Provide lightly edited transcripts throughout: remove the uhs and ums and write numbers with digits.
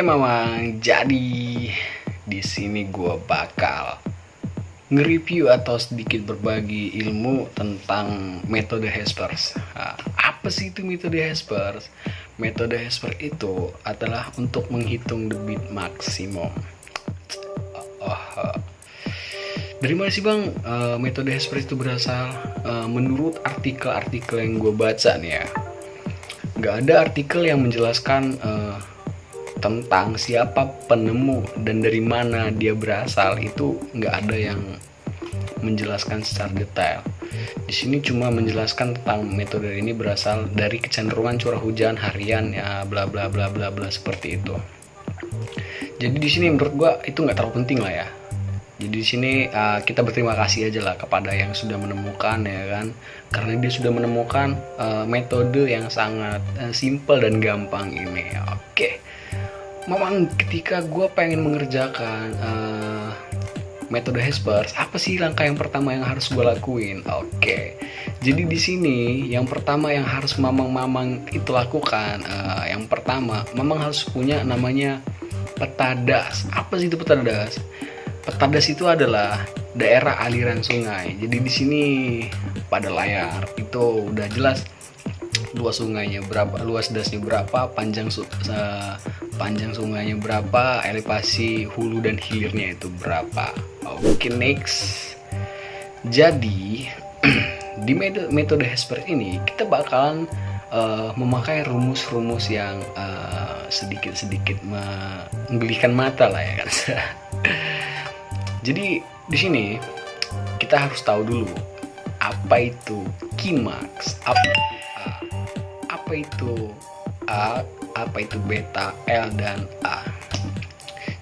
Mamang, jadi di sini gue bakal nge-review atau sedikit berbagi ilmu tentang metode Hespers. Nah, apa sih itu metode Hespers? Metode Hespers itu adalah untuk menghitung debit maksimum. Dari mana sih bang metode Hespers itu berasal? Menurut artikel-artikel yang gue baca nih ya, nggak ada artikel yang menjelaskan tentang siapa penemu dan dari mana dia berasal. Itu nggak ada yang menjelaskan secara detail. Di sini cuma menjelaskan tentang metode ini berasal dari kecenderungan curah hujan harian ya, bla bla bla bla bla, seperti itu. Jadi di sini menurut gua itu nggak terlalu penting lah ya. Jadi di sini kita berterima kasih aja lah kepada yang sudah menemukan ya kan, karena dia sudah menemukan metode yang sangat simple dan gampang ini. Oke. Memang ketika gue pengen mengerjakan metode Hespers, apa sih langkah yang pertama yang harus gue lakuin? Oke. Jadi di sini yang pertama yang harus mamang itu lakukan, yang pertama mamang harus punya namanya peta das. Apa sih itu peta das? Peta das itu adalah daerah aliran sungai. Jadi di sini pada layar itu udah jelas luas sungainya berapa, luas dasnya berapa, panjang sungainya berapa, elevasi hulu dan hilirnya itu berapa. Oke, next. Jadi di metode Hespers ini kita bakalan memakai rumus-rumus yang sedikit-sedikit menggelikan mata lah ya kan. Jadi di sini kita harus tahu dulu apa itu Qmax, apa itu A, apa itu beta, L dan A.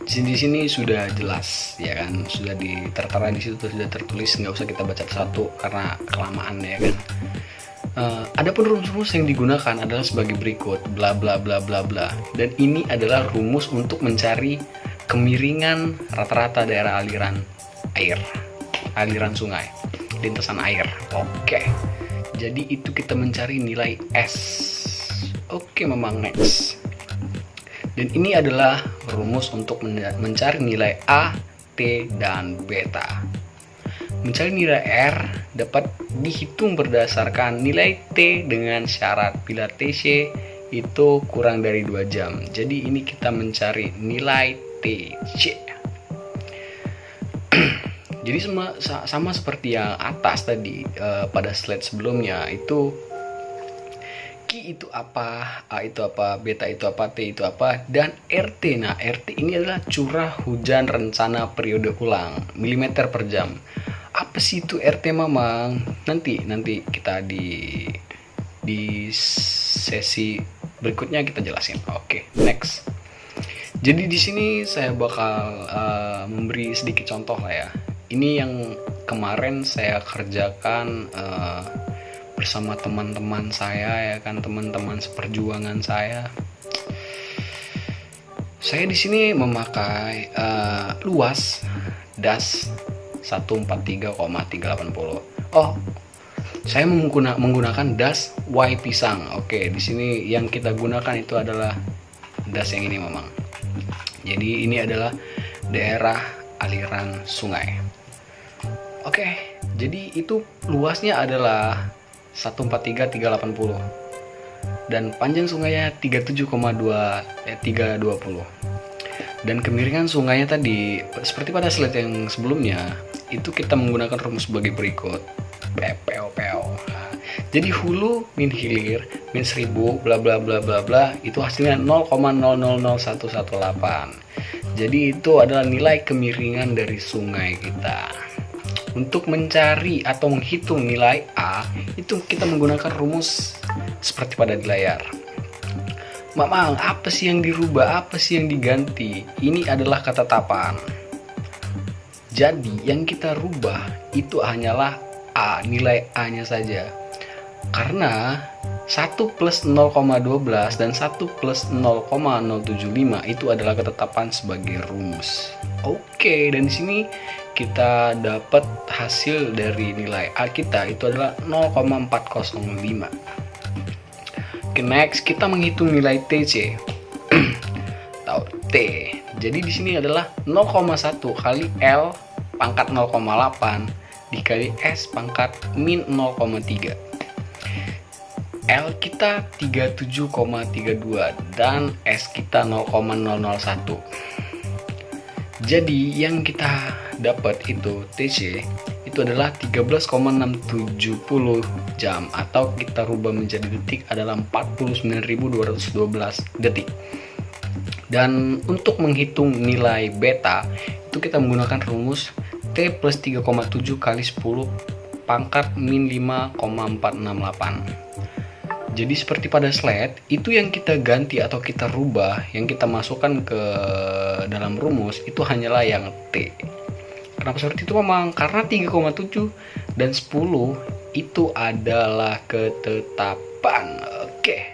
Di sini sudah jelas ya kan, sudah tertera di situ, sudah tertulis, nggak usah kita baca satu karena kelamaan ya kan. Adapun rumus yang digunakan adalah sebagai berikut, bla bla bla bla bla. Dan ini adalah rumus untuk mencari kemiringan rata-rata daerah aliran air, aliran sungai, lintasan air. Oke. Jadi itu kita mencari nilai S. Oke, memang next. Dan ini adalah rumus untuk mencari nilai A, T, dan beta. Mencari nilai R dapat dihitung berdasarkan nilai T dengan syarat bila TC itu kurang dari 2 jam. Jadi ini kita mencari nilai TC. Jadi sama seperti yang atas tadi pada slide sebelumnya, itu Q itu apa, A itu apa, beta itu apa, T itu apa, dan RT. Nah, RT ini adalah curah hujan rencana periode ulang, milimeter per jam. Apa sih itu RT mamang? Nanti kita di sesi berikutnya kita jelasin. Oke, next. Jadi di sini saya bakal memberi sedikit contoh lah ya. Ini yang kemarin saya kerjakan bersama teman-teman saya ya kan, teman-teman seperjuangan saya. Saya di sini memakai luas das 143,380. Oh, saya menggunakan das Y pisang. Oke, di sini yang kita gunakan itu adalah das yang ini memang. Jadi ini adalah daerah aliran sungai. Oke, jadi itu luasnya adalah 143,380 dan panjang sungainya 320. Dan kemiringan sungainya tadi seperti pada slide yang sebelumnya itu kita menggunakan rumus sebagai berikut. PO. Jadi hulu min hilir min 1000 bla bla bla bla bla itu hasilnya 0,000118. Jadi itu adalah nilai kemiringan dari sungai kita. Untuk mencari atau menghitung nilai A itu kita menggunakan rumus seperti pada di layar. Mamang, apa sih yang dirubah, apa sih yang diganti? Ini adalah ketetapan. Jadi yang kita rubah itu hanyalah A, nilai A-nya saja. Karena 1 plus 0,12 dan 1 plus 0,075 itu adalah ketetapan sebagai rumus. Oke, dan di sini kita dapat hasil dari nilai A kita itu adalah 0,405. Oke, next kita menghitung nilai TC. T. Jadi di sini adalah 0,1 kali L pangkat 0,8 dikali S pangkat min 0,3. L kita 37,32 dan S kita 0,001. Jadi yang kita dapat itu TC itu adalah 13,670 jam, atau kita rubah menjadi detik adalah 49.212 detik. Dan untuk menghitung nilai beta itu kita menggunakan rumus T plus 3,7 kali 10 pangkat min 5,468. Jadi seperti pada slide, itu yang kita ganti atau kita rubah, yang kita masukkan ke dalam rumus itu hanyalah yang T. Kenapa seperti itu memang? Karena 3,7 dan 10 itu adalah ketetapan. Oke.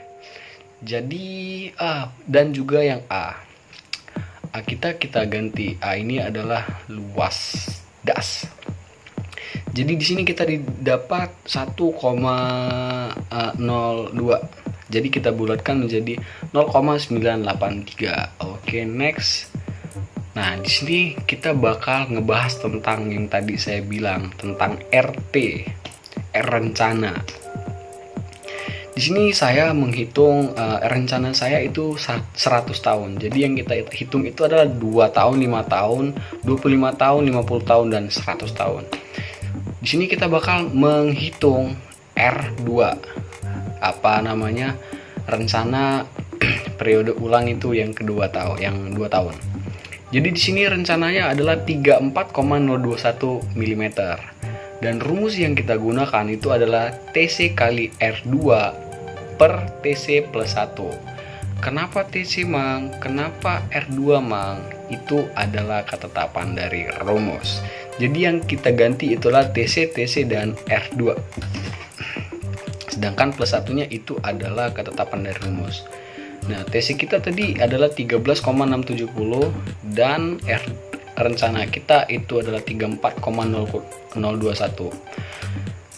Jadi A dan juga yang A. A kita ganti. A ini adalah luas das. Jadi di sini kita didapat 1,02. Jadi kita bulatkan menjadi 0,983. Oke, next. Nah, di sini kita bakal ngebahas tentang yang tadi saya bilang tentang RT, rencana. Di sini saya menghitung rencana saya itu 100 tahun. Jadi yang kita hitung itu adalah 2 tahun, 5 tahun, 25 tahun, 50 tahun dan 100 tahun. Di sini kita bakal menghitung R2, rencana periode ulang itu yang kedua tahun, yang 2 tahun. Jadi di sini rencananya adalah 34,021 mm. Dan rumus yang kita gunakan itu adalah TC kali R2 per TC plus 1. Kenapa TC mang? Kenapa R2 mang? Itu adalah ketetapan dari rumus. Jadi yang kita ganti itulah TC, TC, dan R2. Sedangkan plus satunya itu adalah ketetapan dari rumus. Nah, TC kita tadi adalah 13,670 dan rencana kita itu adalah 34,021.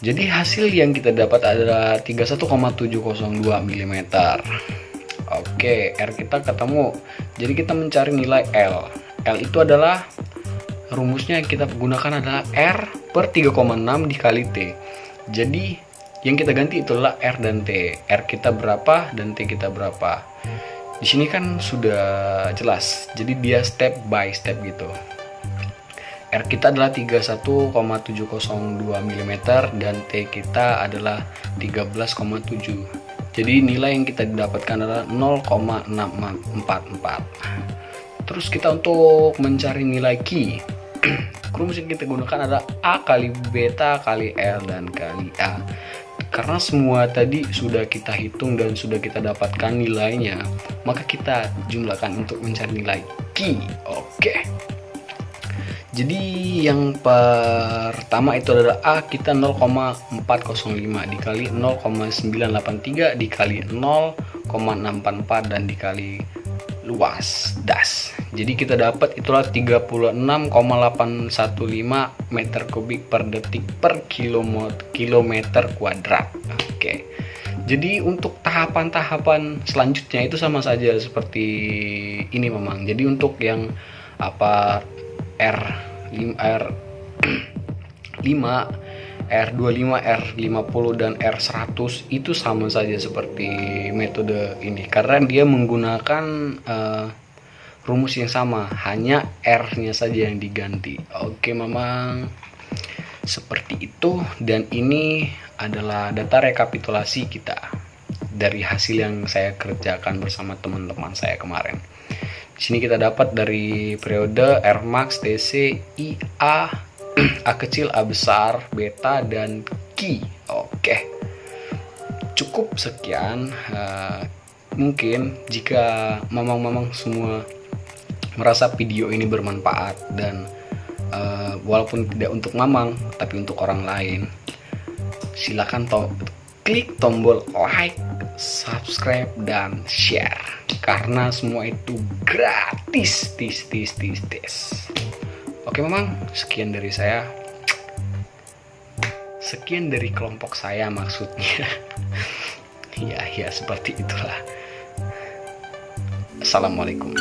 Jadi hasil yang kita dapat adalah 31,702 mm. Oke, R kita ketemu. Jadi kita mencari nilai L. L itu adalah rumusnya yang kita gunakan adalah R per 3,6 dikali T. Jadi yang kita ganti itulah R dan T. R kita berapa dan T kita berapa. Di sini kan sudah jelas. Jadi dia step by step gitu. R kita adalah 31,702 mm dan T kita adalah 13,7. Jadi nilai yang kita dapatkan adalah 0,644. Terus kita untuk mencari nilai Q, rumus yang kita gunakan adalah A kali beta kali L dan kali A. Karena semua tadi sudah kita hitung dan sudah kita dapatkan nilainya, maka kita jumlahkan untuk mencari nilai Q. Oke. Jadi yang pertama itu adalah A kita 0,405 dikali 0,983 dikali 0,644 dan dikali luas das. Jadi kita dapat itulah 36,815 meter kubik per detik per kilometer kuadrat. Oke. Jadi untuk tahapan-tahapan selanjutnya itu sama saja seperti ini memang. Jadi untuk yang R5, R25, R50 dan R100 itu sama saja seperti metode ini karena dia menggunakan rumus yang sama, hanya R-nya saja yang diganti. Oke, memang seperti itu, dan ini adalah data rekapitulasi kita dari hasil yang saya kerjakan bersama teman-teman saya kemarin. Di sini kita dapat dari periode R max, TC, IA, A kecil, A besar, beta, dan Q. Oke, cukup sekian. Mungkin jika mamang-mamang semua merasa video ini bermanfaat dan walaupun tidak untuk mamang tapi untuk orang lain, silakan klik tombol like, subscribe, dan share karena semua itu gratis. Oke memang sekian dari saya, sekian dari kelompok saya maksudnya. Ya seperti itulah. Assalamualaikum.